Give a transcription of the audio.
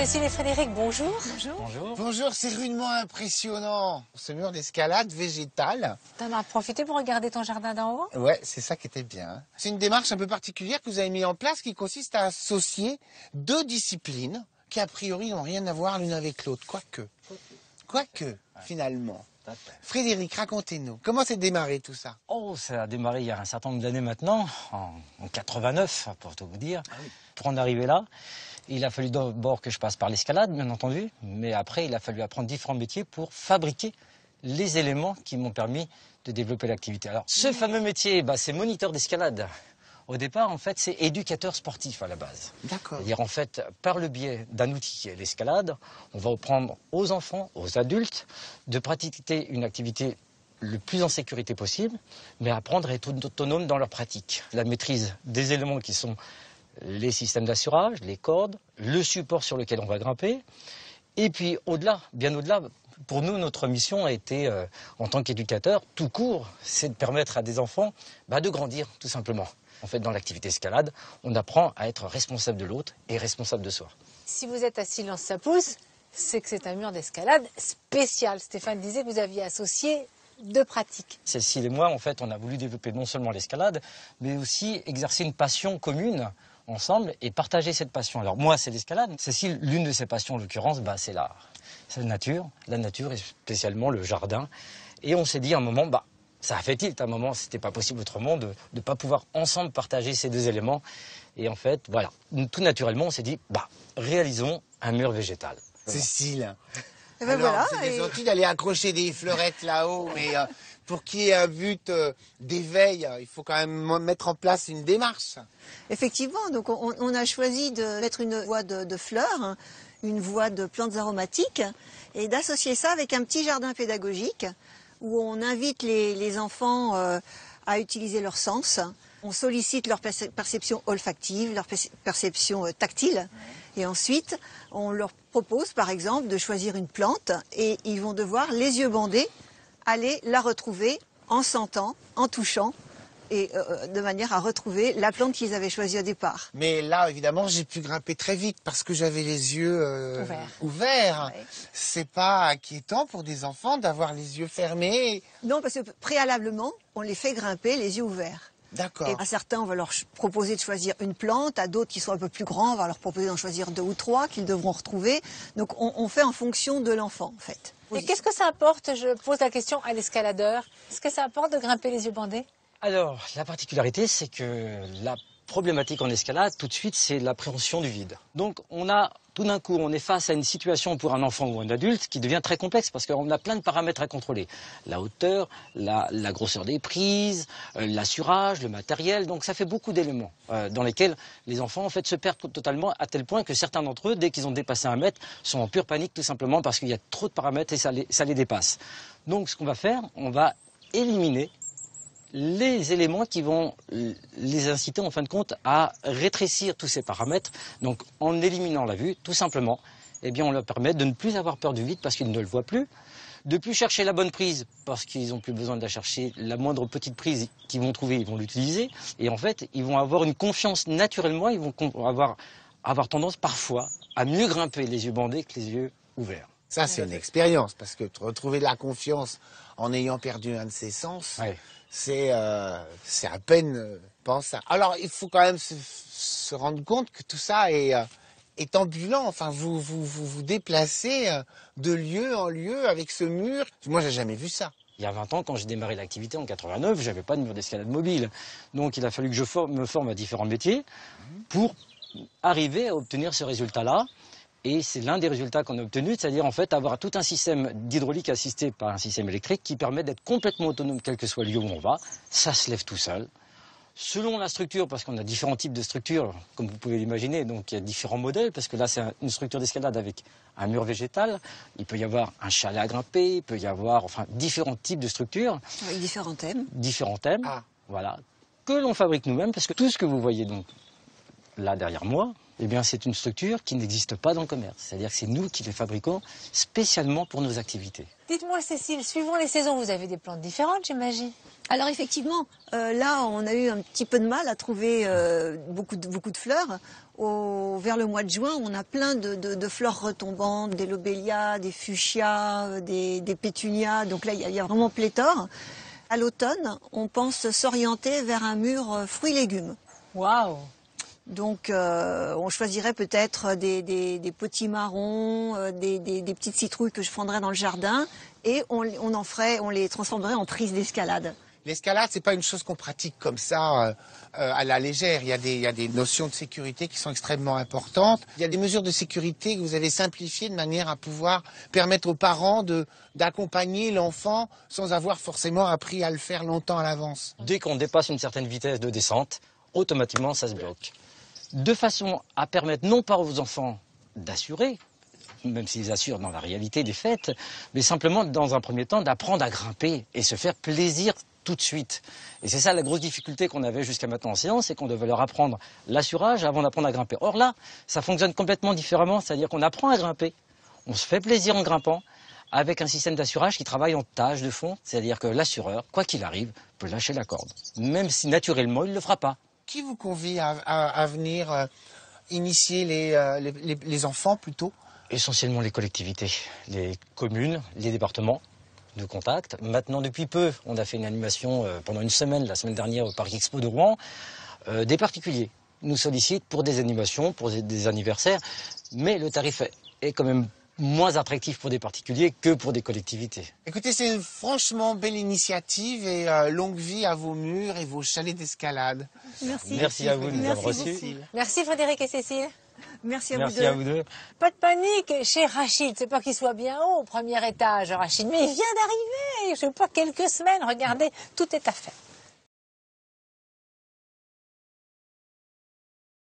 Cécile et Frédéric, bonjour. Bonjour. Bonjour. Bonjour, c'est rudement impressionnant. Ce mur d'escalade végétale. T'en as profité pour regarder ton jardin d'en haut? Ouais, c'est ça qui était bien. C'est une démarche un peu particulière que vous avez mis en place qui consiste à associer deux disciplines qui a priori n'ont rien à voir l'une avec l'autre. Quoique, finalement. Frédéric, racontez-nous. Comment s'est démarré tout ça? Oh, ça a démarré il y a un certain nombre d'années maintenant, en 89, pour tout vous dire. Ah oui. Pour en arriver là, il a fallu d'abord que je passe par l'escalade, bien entendu, mais après, il a fallu apprendre différents métiers pour fabriquer les éléments qui m'ont permis de développer l'activité. Alors, ce fameux métier, c'est moniteur d'escalade. Au départ, en fait, c'est éducateur sportif à la base. D'accord. C'est-à-dire, en fait, par le biais d'un outil qui est l'escalade, on va apprendre aux enfants, aux adultes, de pratiquer une activité le plus en sécurité possible, mais apprendre à être autonome dans leur pratique. La maîtrise des éléments qui sont les systèmes d'assurage, les cordes, le support sur lequel on va grimper. Et puis, au-delà, bien au-delà, pour nous, notre mission a été, en tant qu'éducateur, tout court, c'est de permettre à des enfants de grandir, tout simplement. En fait, dans l'activité escalade, on apprend à être responsable de l'autre et responsable de soi. Si vous êtes à Silence ça pousse, c'est que c'est un mur d'escalade spécial. Stéphane disait que vous aviez associé deux pratiques. Cécile et moi, en fait, on a voulu développer non seulement l'escalade, mais aussi exercer une passion commune ensemble et partager cette passion. Alors moi, c'est l'escalade. Cécile, l'une de ses passions, en l'occurrence, c'est la nature et spécialement le jardin. Et on s'est dit à un moment, ça a fait tilt à un moment, c'était pas possible autrement de ne pas pouvoir ensemble partager ces deux éléments. Et en fait, voilà, tout naturellement, on s'est dit, réalisons un mur végétal. Cécile. Et ben Alors, voilà. vous êtes gentil d'aller accrocher des fleurettes là-haut, mais pour qu'il y ait un but d'éveil, il faut quand même mettre en place une démarche. Effectivement, donc on a choisi de mettre une voie de fleurs, une voie de plantes aromatiques, et d'associer ça avec un petit jardin pédagogique où on invite les enfants à utiliser leurs sens. On sollicite leur perception olfactive, leur perception tactile. Et ensuite, on leur propose, par exemple, de choisir une plante et ils vont devoir, les yeux bandés, aller la retrouver en sentant, en touchant, et de manière à retrouver la plante qu'ils avaient choisie au départ. Mais là, évidemment, j'ai pu grimper très vite parce que j'avais les yeux ouverts. Ouais. C'est pas inquiétant pour des enfants d'avoir les yeux fermés. Non, parce que préalablement, on les fait grimper les yeux ouverts. D'accord. Et à certains, on va leur proposer de choisir une plante, à d'autres qui sont un peu plus grands, on va leur proposer d'en choisir 2 ou 3 qu'ils devront retrouver. Donc on fait en fonction de l'enfant, en fait. Et qu'est-ce que ça apporte, je pose la question à l'escaladeur, est-ce que ça apporte de grimper les yeux bandés? Alors, la particularité, c'est que la problématique en escalade, tout de suite, c'est l'appréhension du vide. Donc, tout d'un coup, on est face à une situation pour un enfant ou un adulte qui devient très complexe parce qu'on a plein de paramètres à contrôler. La hauteur, la grosseur des prises, l'assurage, le matériel. Donc, ça fait beaucoup d'éléments dans lesquels les enfants, en fait, se perdent totalement à tel point que certains d'entre eux, dès qu'ils ont dépassé 1 mètre, sont en pure panique tout simplement parce qu'il y a trop de paramètres et ça les dépasse. Donc, ce qu'on va faire, on va éliminer les éléments qui vont les inciter en fin de compte à rétrécir tous ces paramètres. Donc en éliminant la vue, tout simplement, on leur permet de ne plus avoir peur du vide parce qu'ils ne le voient plus, de plus chercher la bonne prise parce qu'ils n'ont plus besoin de la chercher, la moindre petite prise qu'ils vont trouver, ils vont l'utiliser. Et en fait, ils vont avoir une confiance naturellement, ils vont avoir tendance parfois à mieux grimper les yeux bandés que les yeux ouverts. Ça, c'est une expérience parce que retrouver de la confiance en ayant perdu un de ses sens... Ouais. C'est à peine pensable. Alors, il faut quand même se rendre compte que tout ça est ambulant. Enfin, vous déplacez de lieu en lieu avec ce mur. Moi, j'ai jamais vu ça. Il y a 20 ans, quand j'ai démarré l'activité en 89, j'avais pas de mur d'escalade mobile. Donc, il a fallu que je me forme à différents métiers pour arriver à obtenir ce résultat-là. Et c'est l'un des résultats qu'on a obtenus, c'est-à-dire en fait avoir tout un système d'hydraulique assisté par un système électrique qui permet d'être complètement autonome quel que soit le lieu où on va. Ça se lève tout seul. Selon la structure, parce qu'on a différents types de structures, comme vous pouvez l'imaginer, donc il y a différents modèles, parce que là c'est une structure d'escalade avec un mur végétal, il peut y avoir un chalet à grimper, il peut y avoir différents types de structures. Avec différents thèmes. Différents thèmes, Ah. voilà, que l'on fabrique nous-mêmes, parce que tout ce que vous voyez donc là derrière moi, c'est une structure qui n'existe pas dans le commerce. C'est-à-dire que c'est nous qui les fabriquons spécialement pour nos activités. Dites-moi Cécile, suivant les saisons, vous avez des plantes différentes, j'imagine? Alors effectivement, là on a eu un petit peu de mal à trouver beaucoup de fleurs. Vers le mois de juin, on a plein de fleurs retombantes, des lobélias, des fuchsias, des pétunias. Donc là, il y a vraiment pléthore. À l'automne, on pense s'orienter vers un mur fruits-légumes. Waouh! Donc on choisirait peut-être des potimarrons, des petites citrouilles que je prendrais dans le jardin et on les transformerait en prises d'escalade. L'escalade, c'est pas une chose qu'on pratique comme ça à la légère. Il y a des notions de sécurité qui sont extrêmement importantes. Il y a des mesures de sécurité que vous avez simplifiées de manière à pouvoir permettre aux parents d'accompagner l'enfant sans avoir forcément appris à le faire longtemps à l'avance. Dès qu'on dépasse une certaine vitesse de descente, automatiquement ça se bloque. De façon à permettre non pas aux enfants d'assurer, même s'ils assurent dans la réalité des faits, mais simplement dans un premier temps d'apprendre à grimper et se faire plaisir tout de suite. Et c'est ça la grosse difficulté qu'on avait jusqu'à maintenant en séance, c'est qu'on devait leur apprendre l'assurage avant d'apprendre à grimper. Or là, ça fonctionne complètement différemment, c'est-à-dire qu'on apprend à grimper, on se fait plaisir en grimpant, avec un système d'assurage qui travaille en tâche de fond, c'est-à-dire que l'assureur, quoi qu'il arrive, peut lâcher la corde, même si naturellement il ne le fera pas. Qui vous convie à venir initier les enfants plutôt? Essentiellement les collectivités, les communes, les départements de contact. Maintenant, depuis peu, on a fait une animation pendant une semaine, la semaine dernière au Parc Expo de Rouen. Des particuliers nous sollicitent pour des animations, pour des anniversaires, mais le tarif est quand même moins attractif pour des particuliers que pour des collectivités. Écoutez, c'est une franchement belle initiative et longue vie à vos murs et vos chalets d'escalade. Merci. Merci à vous de nous avoir reçus. Merci Frédéric et Cécile. Merci à Merci à vous deux. Pas de panique chez Rachid, c'est pas qu'il soit bien haut au premier étage, Rachid, mais il vient d'arriver, je sais pas, quelques semaines, regardez, tout est à fait.